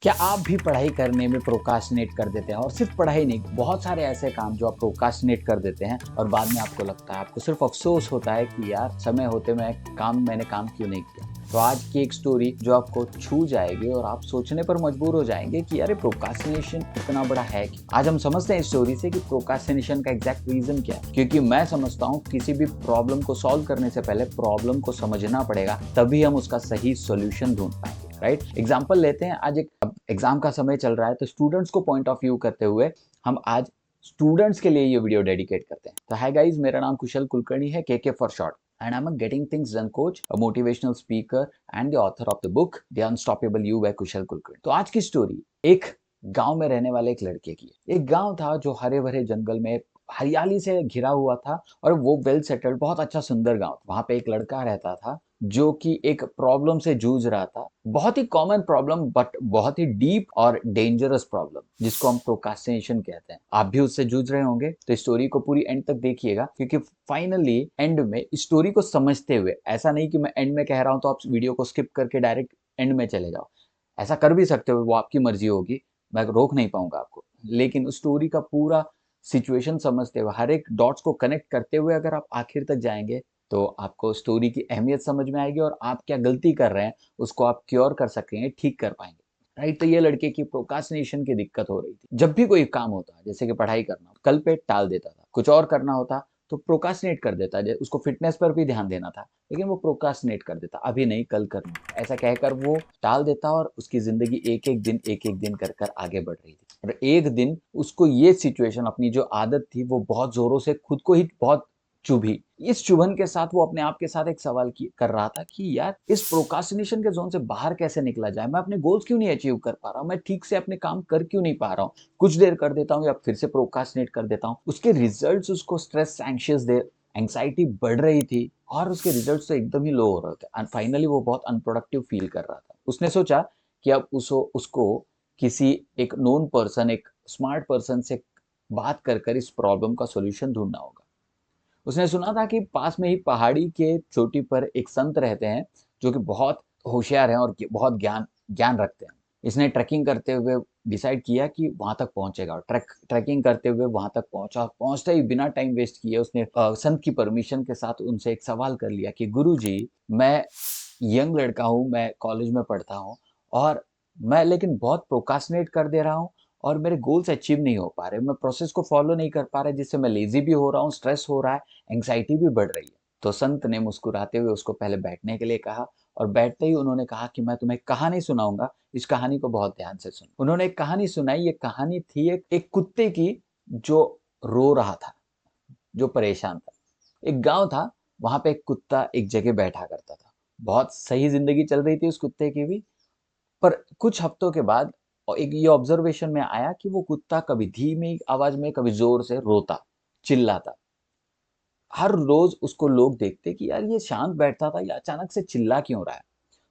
क्या आप भी पढ़ाई करने में प्रोक्रास्टिनेट कर देते हैं? और सिर्फ पढ़ाई नहीं, बहुत सारे ऐसे काम जो आप प्रोक्रास्टिनेट कर देते हैं और बाद में आपको लगता है, आपको सिर्फ अफ़सोस होता है कि यार समय होते मैंने काम क्यों नहीं किया? तो आज की एक स्टोरी जो आपको छू जाएगी और आप सोचने पर मजबूर हो जाएँगे कि अरे प्रोक्रास्टिनेशन इतना बड़ा है क्या? आज हम समझते हैं इस स्टोरी से कि प्रोक्रास्टिनेशन का एग्ज़ैक्ट रीज़न क्या है? क्योंकि मैं समझता हूँ किसी भी प्रॉब्लम को सॉल्व करने से पहले प्रॉब्लम को समझना पड़ेगा, तभी हम उसका सही सॉल्यूशन ढूँढ पाएँगे। राइट, एग्जाम्पल लेते हैं। आज एक अब एग्जाम का समय चल रहा है, तो स्टूडेंट्स को पॉइंट ऑफ व्यू करते हुए हम आज स्टूडेंट्स के लिए ये वीडियो डेडिकेट करते हैं। तो हाय गाइस, मेरा नाम कुशल कुलकर्णी है, K for short, and I am a getting things done coach, a motivational speaker and the author of the book the unstoppable you by Kushal Kulkarni. तो आज की स्टोरी एक गांव में रहने वाले एक लड़के की है। एक गांव था जो हरे भरे जंगल में हरियाली से घिरा हुआ था और वो वेल सेटल्ड, बहुत अच्छा सुंदर गांव। वहां पे एक लड़का रहता था जो कि एक प्रॉब्लम से जूझ रहा था, बहुत ही कॉमन प्रॉब्लम बट बहुत ही डीप और डेंजरस प्रॉब्लम, जिसको हम प्रोक्रास्टिनेशन कहते हैं। आप भी उससे जूझ रहे होंगे, तो स्टोरी को पूरी एंड तक देखिएगा, क्योंकि फाइनली एंड में स्टोरी को समझते हुए, ऐसा नहीं कि मैं एंड में कह रहा हूं तो आप वीडियो को स्किप करके डायरेक्ट एंड में चले जाओ। ऐसा कर भी सकते हो, वो आपकी मर्जी होगी, मैं रोक नहीं पाऊंगा आपको। लेकिन उस स्टोरी का पूरा सिचुएशन समझते हुए, हर एक डॉट्स को कनेक्ट करते हुए अगर आप आखिर तक जाएंगे, तो आपको स्टोरी की अहमियत समझ में आएगी और आप क्या गलती कर रहे हैं उसको आप क्योर कर सकेंगे, ठीक कर पाएंगे। राइट, तो ये लड़के की प्रोक्रास्टिनेशन की दिक्कत हो रही थी। जब भी कोई काम होता, जैसे कि पढ़ाई करना, कल पे टाल देता था। कुछ और करना होता तो प्रोक्रास्टिनेट कर देता। उसको फिटनेस पर भी ध्यान देना था, लेकिन वो प्रोक्रास्टिनेट कर देता, अभी नहीं कल करना, ऐसा कहकर वो टाल देता और उसकी जिंदगी एक एक दिन कर कर आगे बढ़ रही थी। और एक दिन उसको ये सिचुएशन, अपनी जो आदत थी, वो बहुत जोरों से खुद को ही बहुत चुभी। इस चुभन के साथ वो अपने आप के साथ एक सवाल कर रहा था कि यार, इस प्रोक्रास्टिनेशन के जोन से बाहर कैसे निकला जाए? मैं अपने गोल्स क्यों नहीं अचीव कर पा रहा हूँ? मैं ठीक से अपने काम कर क्यों नहीं पा रहा हूँ? कुछ देर कर देता हूँ या फिर से प्रोक्रास्टिनेट कर देता हूँ। उसके रिजल्ट्स उसको स्ट्रेस, एंग्शियस दे एंग्जाइटी बढ़ रही थी और उसके रिजल्ट्स तो एकदम ही लो हो रहे थे एंड फाइनली वो बहुत अनप्रोडक्टिव फील कर रहा था। उसने सोचा कि अब उसको किसी एक नोन पर्सन, एक स्मार्ट पर्सन से बात कर इस प्रॉब्लम का सॉल्यूशन ढूंढना होगा। उसने सुना था कि पास में ही पहाड़ी के चोटी पर एक संत रहते हैं जो कि बहुत होशियार हैं और बहुत ज्ञान ज्ञान रखते हैं। इसने ट्रैकिंग करते हुए डिसाइड किया कि वहां तक पहुंचेगा और ट्रैकिंग करते हुए वहां तक पहुंचा। पहुंचते ही बिना टाइम वेस्ट किए उसने संत की परमिशन के साथ उनसे एक सवाल कर लिया कि गुरुजी, मैं यंग लड़का हूँ, मैं कॉलेज में पढ़ता हूँ और मैं लेकिन बहुत प्रोकास्टिनेट कर दे रहा हूँ और मेरे गोल्स अचीव नहीं हो पा रहे, मैं प्रोसेस को फॉलो नहीं कर पा रहा, जिससे मैं लेजी भी हो रहा हूँ, स्ट्रेस हो रहा है, एंग्जाइटी भी बढ़ रही है। तो संत ने मुस्कुराते हुए उसको पहले बैठने के लिए कहा और बैठते ही उन्होंने कहा कि मैं तुम्हें कहानी सुनाऊंगा, इस कहानी को बहुत ध्यान से सुनो। उन्होंने एक कहानी सुनाई। ये कहानी थी एक कुत्ते की जो रो रहा था, जो परेशान था। एक गांव था, वहां पे एक कुत्ता एक जगह बैठा करता था। बहुत सही जिंदगी चल रही थी उस कुत्ते की भी। पर कुछ हफ्तों के बाद एक ये ऑब्जर्वेशन में आया कि वो कुत्ता कभी धीमी आवाज में, कभी जोर से रोता, चिल्लाता। हर रोज उसको लोग देखते कि यार, ये शांत बैठता था, ये अचानक से चिल्ला क्यों रहा है?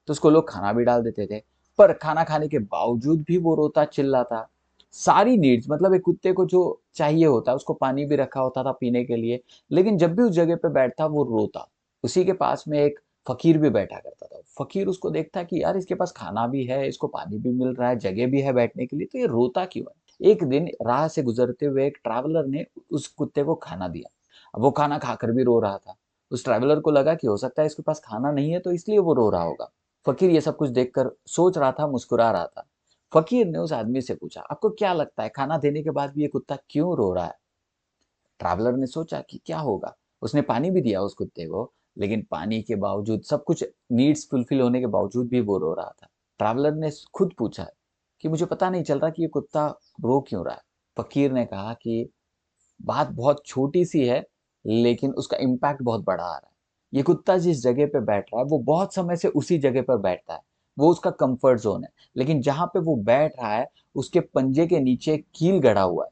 तो उसको लोग खाना भी डाल देते थे, पर खाना खाने के बावजूद भी वो रोता चिल्लाता। सारी नीड्स, मतलब एक कुत्ते को जो चाहिए होता है, उसको पानी भी रखा होता था पीने के लिए, लेकिन जब भी उस जगह पे बैठता वो रोता। उसी के पास में एक फकीर भी बैठा करता था। फकीर उसको देखता कि यार, इसके पास खाना भी है, इसको पानी भी मिल रहा है, जगह भी है बैठने के लिए, तो ये रोता क्यों है? एक दिन राह से गुजरते हुए एक ट्रैवलर ने उस कुत्ते को खाना दिया। अब वो खाना खाकर भी रो रहा था। उस ट्रैवलर को लगा कि हो सकता है इसके पास खाना नहीं है, तो इसलिए वो रो रहा होगा। फकीर ये सब कुछ देखकर सोच रहा था, मुस्कुरा रहा था। फकीर ने उस आदमी से पूछा, आपको क्या लगता है, खाना देने के बाद भी ये कुत्ता क्यों रो रहा है? ट्रैवलर ने सोचा कि क्या होगा। उसने पानी भी दिया उस कुत्ते को, लेकिन पानी के बावजूद, सब कुछ नीड्स फुलफिल होने के बावजूद भी वो रो रहा था। ट्रैवलर ने खुद पूछा कि मुझे पता नहीं चल रहा कि ये कुत्ता रो क्यों रहा है। फकीर ने कहा कि बात बहुत छोटी सी है, लेकिन उसका इम्पैक्ट बहुत बड़ा आ रहा है। ये कुत्ता जिस जगह पे बैठ रहा है, वो बहुत समय से उसी जगह पर बैठता है। वो उसका कंफर्ट जोन है, लेकिन जहां पे वो बैठ रहा है, उसके पंजे के नीचे कील गड़ा हुआ है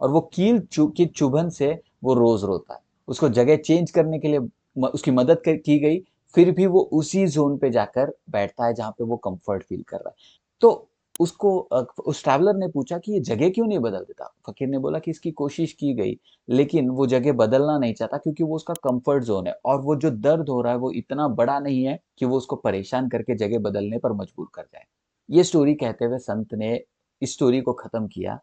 और वो की चुभन से वो रोज रोता है। उसको जगह चेंज करने के लिए उसकी मदद की गई, फिर भी वो उसी जोन पे जाकर बैठता है जहां पे वो कंफर्ट फील कर रहा है। तो उस ट्रैवलर ने पूछा कि ये जगह क्यों नहीं बदल देता? फकीर ने बोला कि इसकी कोशिश की गई, लेकिन वो जगह बदलना नहीं चाहता, क्योंकि वो उसका कंफर्ट जोन है और वो जो दर्द हो रहा है वो इतना बड़ा नहीं है कि वो उसको परेशान करके जगह बदलने पर मजबूर कर जाए। ये स्टोरी कहते हुए संत ने इस स्टोरी को खत्म किया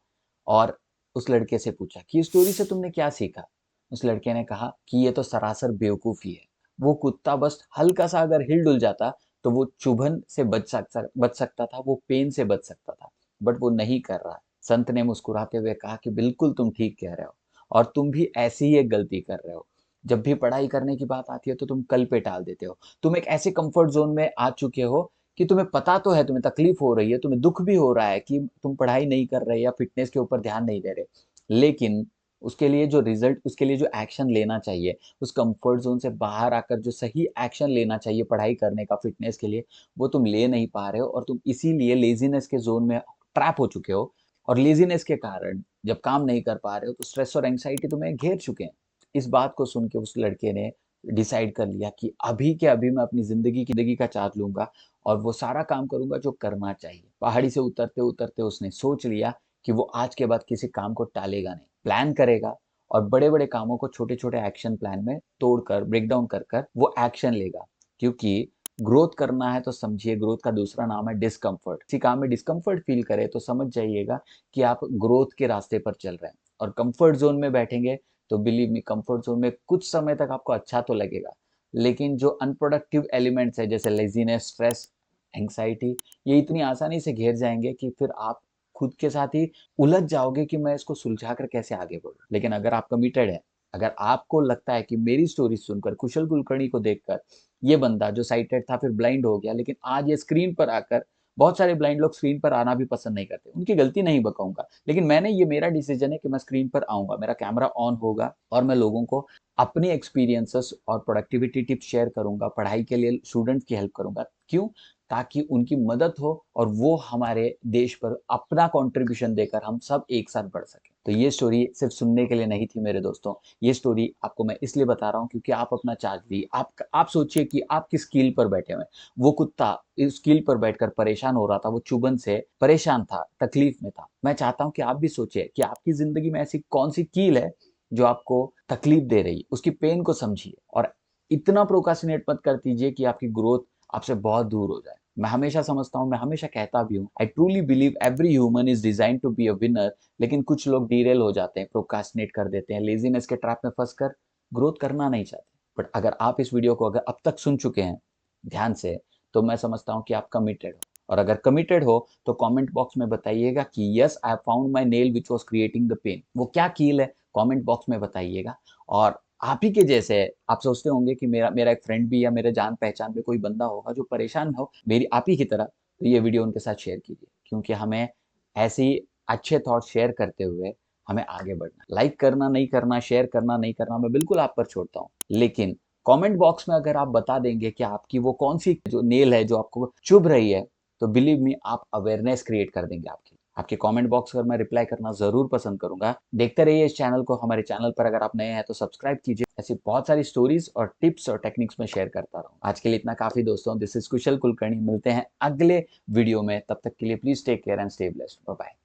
और उस लड़के से पूछा कि इस स्टोरी से तुमने क्या सीखा। उस लड़के ने कहा कि ये तो सरासर बेवकूफ़ी है। वो कुत्ता बस हल्का सा अगर हिल डुल जाता तो वो चुभन से बच सकता था, वो पेन से बच सकता था, बट वो नहीं कर रहा। संत ने मुस्कुराते हुए कहा कि बिल्कुल तुम ठीक कह रहे हो और तुम भी ऐसी ही एक गलती कर रहे हो। जब भी पढ़ाई करने की बात आती है तो तुम कल पे टाल देते हो। तुम एक ऐसे कंफर्ट जोन में आ चुके हो कि तुम्हें पता तो है, तुम्हें तकलीफ हो रही है, तुम्हें दुख भी हो रहा है कि तुम पढ़ाई नहीं कर रहे या फिटनेस के ऊपर ध्यान नहीं दे रहे, लेकिन उसके लिए जो रिजल्ट, उसके लिए जो एक्शन लेना चाहिए, उस कंफर्ट जोन से बाहर आकर जो सही एक्शन लेना चाहिए पढ़ाई करने का, फिटनेस के लिए, वो तुम ले नहीं पा रहे हो और तुम इसीलिए लेजीनेस के जोन में ट्रैप हो चुके हो। और लेजीनेस के कारण जब काम नहीं कर पा रहे हो तो स्ट्रेस और एंग्जाइटी तुम्हें घेर चुके हैं। इस बात को सुन के उस लड़के ने डिसाइड कर लिया कि अभी के अभी मैं अपनी ज़िंदगी का चार्ज लूँगा और वो सारा काम करूँगा जो करना चाहिए। पहाड़ी से उतरते-उतरते उसने सोच लिया कि वो आज के बाद किसी काम को टालेगा नहीं, प्लान करेगा और बड़े-बड़े कामों को छोटे-छोटे एक्शन प्लान में तोड़कर, ब्रेक डाउन कर कर वो एक्शन लेगा। क्योंकि ग्रोथ करना है तो समझिए, ग्रोथ का दूसरा नाम है डिस्कम्फर्ट। किसी काम में डिस्कम्फर्ट फ़ील करें तो समझ जाइएगा कि आप ग्रोथ के रास्ते पर चल रहे हैं। और कंफर्ट ज़ोन में बैठेंगे तो बिलीव मी, कंफर्ट जोन में कुछ समय तक आपको अच्छा तो लगेगा, लेकिन जो अनप्रोडक्टिव एलिमेंट्स है जैसे लेजीनेस, स्ट्रेस, एंग्जाइटी, ये इतनी आसानी से घेर जाएंगे कि फिर आप खुद के साथ ही उलझ जाओगे कि मैं इसको सुलझा कर कैसे आगे बढ़ूं। लेकिन अगर आप कमिटेड है, अगर आपको लगता है कि मेरी स्टोरी सुनकर, कुशल कुलकर्णी को देखकर, ये बंदा जो साइटेड था फिर ब्लाइंड हो गया, लेकिन आज ये स्क्रीन पर आकर, बहुत सारे ब्लाइंड लोग स्क्रीन पर आना भी पसंद नहीं करते, उनकी गलती नहीं बताऊंगा, लेकिन मैंने, ये मेरा डिसीजन है कि मैं स्क्रीन पर आऊंगा, मेरा कैमरा ऑन होगा और मैं लोगों को अपनी एक्सपीरियंसेस और प्रोडक्टिविटी टिप्स शेयर करूंगा, पढ़ाई के लिए स्टूडेंट्स की हेल्प करूंगा। क्यों? ताकि उनकी मदद हो और वो हमारे देश पर अपना कंट्रीब्यूशन देकर हम सब एक साथ बढ़ सकें। तो ये स्टोरी सिर्फ सुनने के लिए नहीं थी मेरे दोस्तों, ये स्टोरी आपको मैं इसलिए बता रहा हूँ क्योंकि आप अपना चार्ज ली, आप सोचिए कि आप किस कील पर बैठे हुए हैं। वो कुत्ता इस कील पर बैठकर परेशान हो रहा था, वो चुभन से परेशान था, तकलीफ में था। मैं चाहता हूँ कि आप भी सोचिए कि आपकी जिंदगी में ऐसी कौन सी कील है जो आपको तकलीफ दे रही है, उसकी पेन को समझिए और इतना प्रोकास्टिनेट मत कर दीजिए कि आपकी ग्रोथ आपसे बहुत दूर हो जाए। मैं हमेशा समझता हूँ, मैं हमेशा कहता भी हूँ, I truly believe every human is design to be a winner. लेकिन कुछ लोग डीरेल हो जाते हैं, प्रोकास्टिनेट कर देते हैं, लेजीनेस के ट्रैप में फंसकर ग्रोथ करना नहीं चाहते। बट अगर आप इस वीडियो को अगर अब तक सुन चुके हैं ध्यान से, तो मैं समझता हूँ कि आप कमिटेड हो। और अगर कमिटेड हो तो कमेंट बॉक्स में बताइएगा कि yes, I found my nail which was creating the pain. वो क्या कील है, कमेंट बॉक्स में बताइएगा। और आप ही के जैसे, आप सोचते होंगे कि मेरा मेरा एक फ्रेंड भी या मेरे जान पहचान में कोई बंदा होगा जो परेशान हो मेरी आप ही की तरह, तो ये वीडियो उनके साथ शेयर कीजिए, क्योंकि हमें ऐसे ही अच्छे थॉट शेयर करते हुए हमें आगे बढ़ना। लाइक करना नहीं करना, शेयर करना नहीं करना, मैं बिल्कुल आप पर छोड़ता हूँ, लेकिन कमेंट बॉक्स में अगर आप बता देंगे कि आपकी वो कौन सी जो नेल है जो आपको चुभ रही है, तो बिलीव मी, आप अवेयरनेस क्रिएट कर देंगे आपकी। आपके कमेंट बॉक्स पर मैं रिप्लाई करना जरूर पसंद करूंगा। देखते रहिए इस चैनल को। हमारे चैनल पर अगर आप नए हैं तो सब्सक्राइब कीजिए, ऐसी बहुत सारी स्टोरीज और टिप्स और टेक्निक्स में शेयर करता रहूँ। आज के लिए इतना काफी दोस्तों। This is Kushal Kulkarni. मिलते हैं अगले वीडियो में, तब तक के लिए please take care and stay blessed. Bye bye.